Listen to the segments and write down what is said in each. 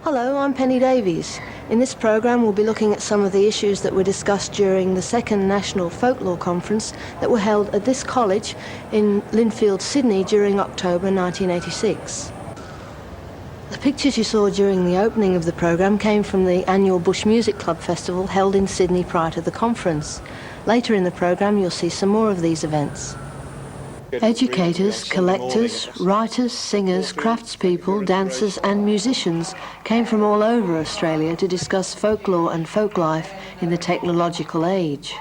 Hello, I'm Penny Davies. In this programme we'll be looking at some of the issues that were discussed during the second National Folklore Conference that were held at this college in Lindfield, Sydney during October 1986. The pictures you saw during the opening of the programme came from the annual Bush Music Club Festival held in Sydney prior to the conference. Later in the programme you'll see some more of these events. Educators, collectors, writers, singers, craftspeople, dancers and musicians came from all over Australia to discuss folklore and folklife in the technological age.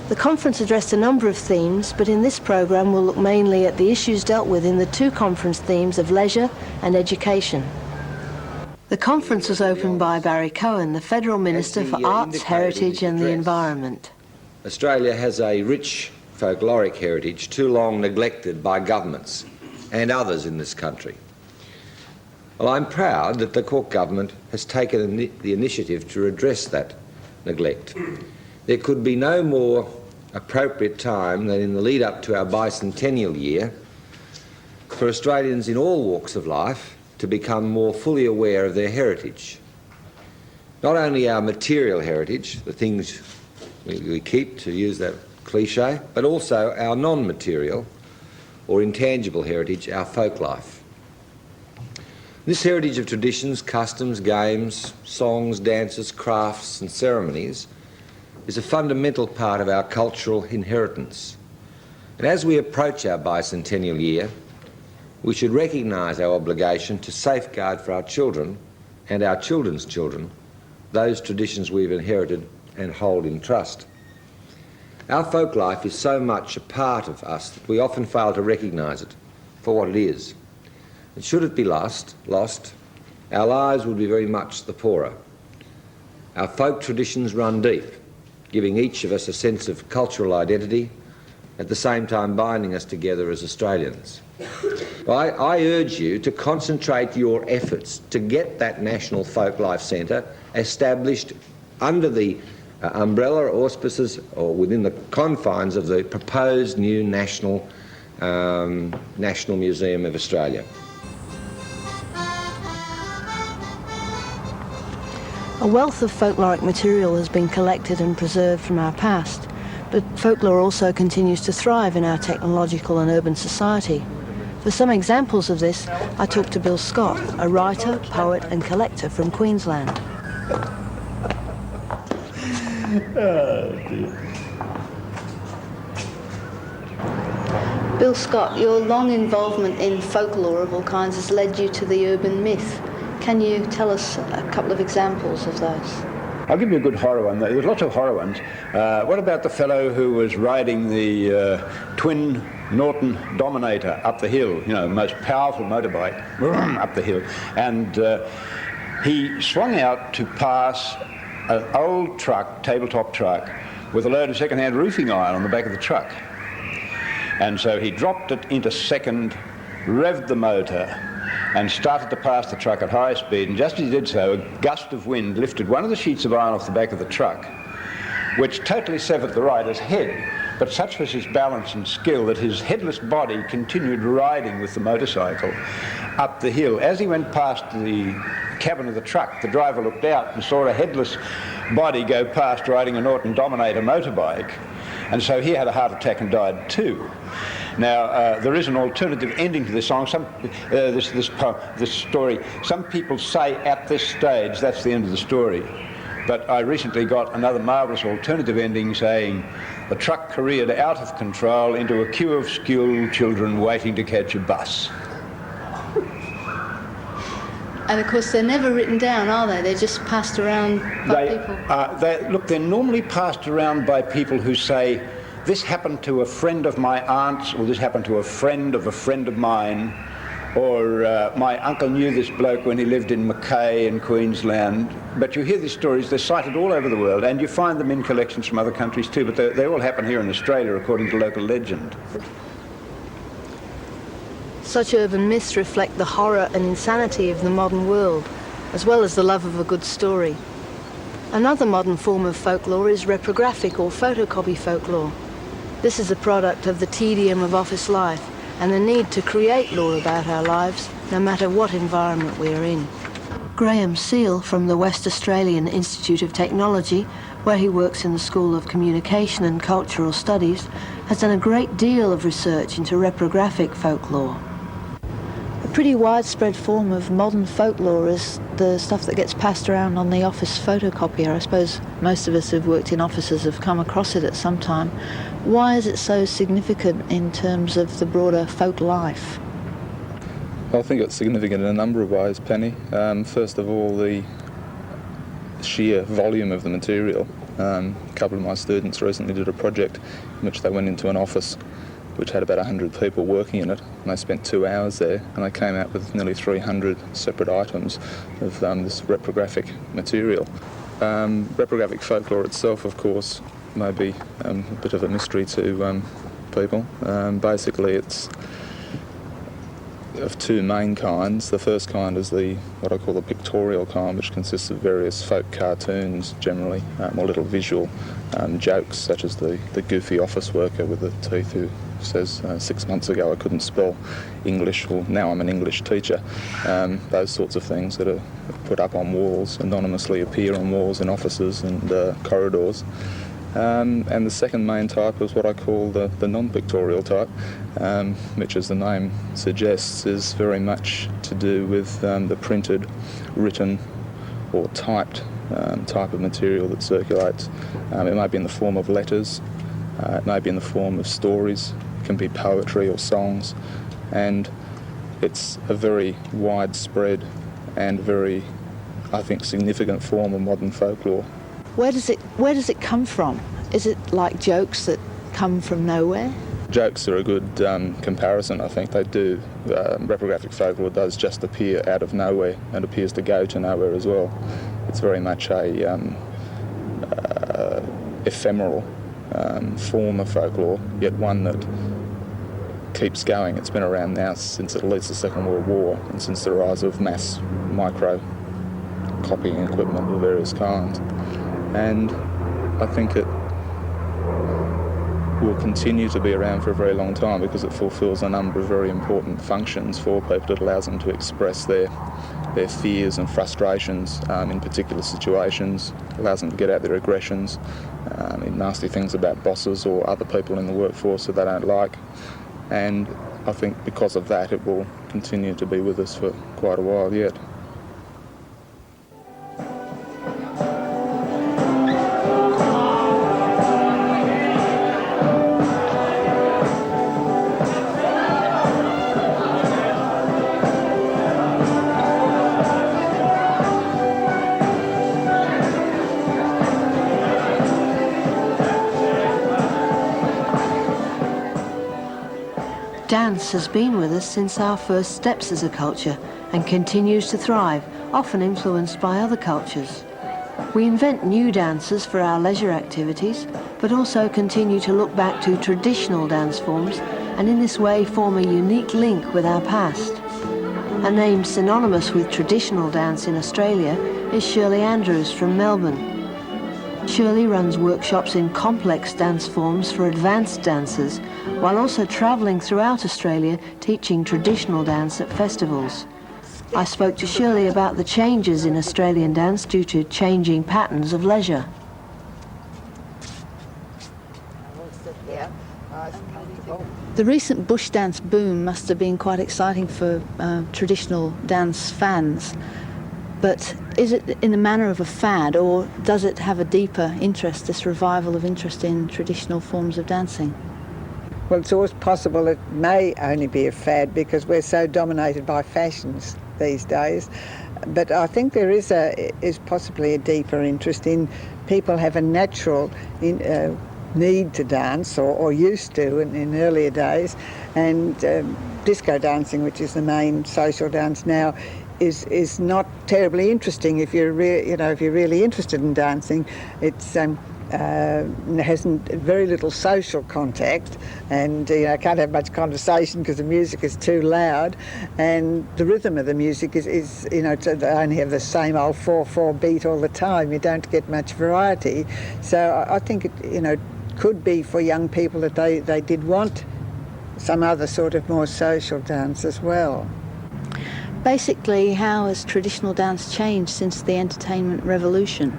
The conference addressed a number of themes, but in this programme we'll look mainly at the issues dealt with in the two conference themes of leisure and education. The conference was opened by Barry Cohen, the Federal Minister for Arts, Heritage and the Environment. Australia has a rich folkloric heritage too long neglected by governments and others in this country. Well, I'm proud that the Cook government has taken the initiative to redress that neglect. There could be no more appropriate time than in the lead up to our bicentennial year for Australians in all walks of life to become more fully aware of their heritage. Not only our material heritage, the things we keep, to use that cliche, but also our non-material or intangible heritage, our folk life. This heritage of traditions, customs, games, songs, dances, crafts and ceremonies is a fundamental part of our cultural inheritance. And as we approach our bicentennial year, we should recognise our obligation to safeguard for our children and our children's children those traditions we've inherited and hold in trust. Our folk life is so much a part of us that we often fail to recognise it for what it is. And should it be lost, our lives would be very much the poorer. Our folk traditions run deep, giving each of us a sense of cultural identity, at the same time binding us together as Australians. I urge you to concentrate your efforts to get that National Folklife Centre established under the umbrella or auspices or within the confines of the proposed new National Museum of Australia. A wealth of folkloric material has been collected and preserved from our past, but folklore also continues to thrive in our technological and urban society. For some examples of this, I talked to Bill Scott, a writer, poet and collector from Queensland. Bill Scott, your long involvement in folklore of all kinds has led you to the urban myth. Can you tell us a couple of examples of those? I'll give you a good horror one. There's lots of horror ones. What about the fellow who was riding the twin Norton Dominator up the hill, you know, most powerful motorbike, up the hill, and he swung out to pass an old truck, tabletop truck, with a load of second-hand roofing iron on the back of the truck. And so he dropped it into second, revved the motor, and started to pass the truck at high speed. And just as he did so, a gust of wind lifted one of the sheets of iron off the back of the truck, which totally severed the rider's head. But such was his balance and skill that his headless body continued riding with the motorcycle up the hill. As he went past the cabin of the truck, the driver looked out and saw a headless body go past riding a Norton Dominator motorbike, and so he had a heart attack and died too. Now, there is an alternative ending to this song, this story. Some people say at this stage that's the end of the story, but I recently got another marvellous alternative ending saying the truck careered out of control into a queue of school children waiting to catch a bus. And of course they're never written down, are they? They're just passed around by people? Look, they're normally passed around by people who say, this happened to a friend of my aunt's, or this happened to a friend of mine, or my uncle knew this bloke when he lived in Mackay in Queensland. But you hear these stories, they're cited all over the world, and you find them in collections from other countries too, but they all happen here in Australia according to local legend. Such urban myths reflect the horror and insanity of the modern world, as well as the love of a good story. Another modern form of folklore is reprographic or photocopy folklore. This is a product of the tedium of office life and the need to create law about our lives, no matter what environment we are in. Graham Seal from the West Australian Institute of Technology, where he works in the School of Communication and Cultural Studies, has done a great deal of research into reprographic folklore. A pretty widespread form of modern folklore is the stuff that gets passed around on the office photocopier. I suppose most of us who've worked in offices have come across it at some time. Why is it so significant in terms of the broader folk life? I think it's significant in a number of ways, Penny. First of all, the sheer volume of the material. A couple of my students recently did a project in which they went into an office which had about 100 people working in it, and they spent 2 hours there, and they came out with nearly 300 separate items of this reprographic material. Reprographic folklore itself, of course, may be a bit of a mystery to people. Basically, it's of two main kinds. The first kind is what I call the pictorial kind, which consists of various folk cartoons generally, or little visual jokes, such as the goofy office worker with the teeth who says 6 months ago I couldn't spell English, or now I'm an English teacher. Those sorts of things that are put up on walls, anonymously appear on walls in offices and corridors. And the second main type is what I call the non-pictorial type, which, as the name suggests, is very much to do with the printed, written or typed type of material that circulates. It may be in the form of letters, it may be in the form of stories, it can be poetry or songs, and it's a very widespread and very, I think, significant form of modern folklore. Where does it come from? Is it like jokes that come from nowhere? Jokes are a good comparison, I think. They do. Reprographic folklore does just appear out of nowhere and appears to go to nowhere as well. It's very much a ephemeral form of folklore, yet one that keeps going. It's been around now since at least the Second World War, and since the rise of mass micro copying equipment of various kinds. And I think it will continue to be around for a very long time because it fulfills a number of very important functions for people. It allows them to express their fears and frustrations in particular situations, allows them to get out their aggressions, nasty things about bosses or other people in the workforce that they don't like. And I think because of that it will continue to be with us for quite a while yet. Dance has been with us since our first steps as a culture and continues to thrive, often influenced by other cultures. We invent new dances for our leisure activities, but also continue to look back to traditional dance forms and in this way form a unique link with our past. A name synonymous with traditional dance in Australia is Shirley Andrews from Melbourne. Shirley runs workshops in complex dance forms for advanced dancers, while also travelling throughout Australia teaching traditional dance at festivals. I spoke to Shirley about the changes in Australian dance due to changing patterns of leisure. The recent bush dance boom must have been quite exciting for traditional dance fans. But is it in the manner of a fad, or does it have a deeper interest, this revival of interest in traditional forms of dancing? Well, it's always possible it may only be a fad because we're so dominated by fashions these days. But I think there is possibly a deeper interest in people have a natural need to dance, or used to in earlier days, and disco dancing, which is the main social dance now, is not terribly interesting if you're really interested in dancing. It's has very little social contact, and can't have much conversation because the music is too loud, and the rhythm of the music is to only have the same old 4/4 beat all the time. You don't get much variety. So I think it could be for young people that they did want some other sort of more social dance as well. Basically, how has traditional dance changed since the entertainment revolution?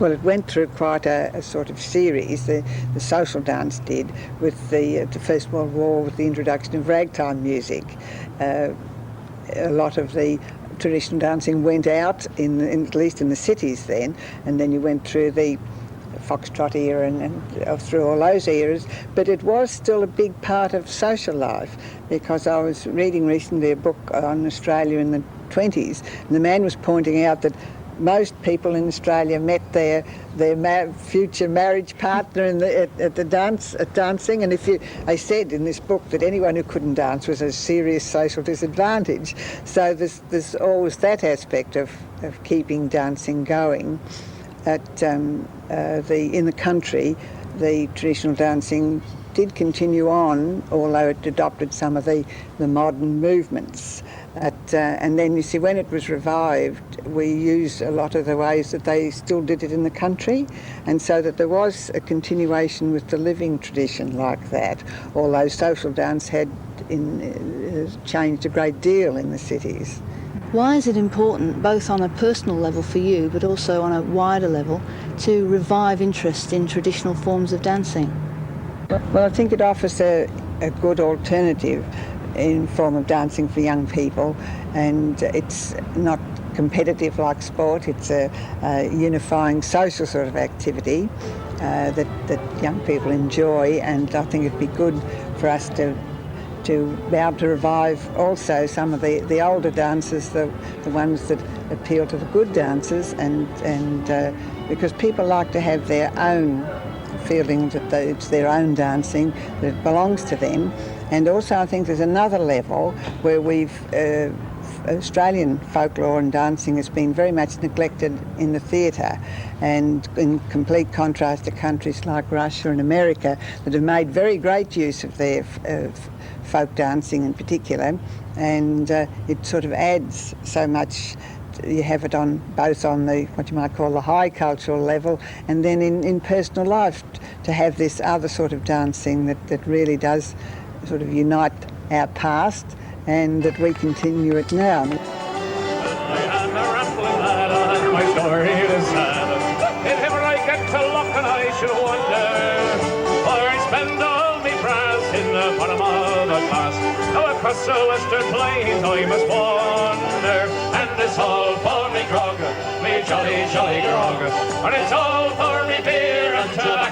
Well, it went through quite a sort of series, the social dance did, with the First World War, with the introduction of ragtime music. A lot of the traditional dancing went out, at least in the cities then, and then you went through the foxtrot era and through all those eras, but it was still a big part of social life, because I was reading recently a book on Australia in the 20s, and the man was pointing out that most people in Australia met their future marriage partner at dancing, and they said in this book that anyone who couldn't dance was a serious social disadvantage. So there's always that aspect of keeping dancing going. In the country, the traditional dancing did continue on, although it adopted some of the modern movements. And then, you see, when it was revived, we used a lot of the ways that they still did it in the country, and so that there was a continuation with the living tradition like that, although social dance had changed a great deal in the cities. Why is it important, both on a personal level for you, but also on a wider level, to revive interest in traditional forms of dancing? Well, I think it offers a good alternative in form of dancing for young people, and it's not competitive like sport. It's a unifying social sort of activity that young people enjoy, and I think it'd be good for us to be able to revive also some of the older dances, the ones that appeal to the good dancers, and because people like to have their own feeling that it's their own dancing, that it belongs to them. And also I think there's another level where Australian folklore and dancing has been very much neglected in the theatre, and in complete contrast to countries like Russia and America that have made very great use of their folk dancing in particular, and it sort of adds so much. You have it on both on the what you might call the high cultural level, and then in personal life, to have this other sort of dancing that really does sort of unite our past, and that we continue it now. Across the western plains I must wander, and it's all for me grog, me jolly, jolly grog, and it's all for me beer and tobacco.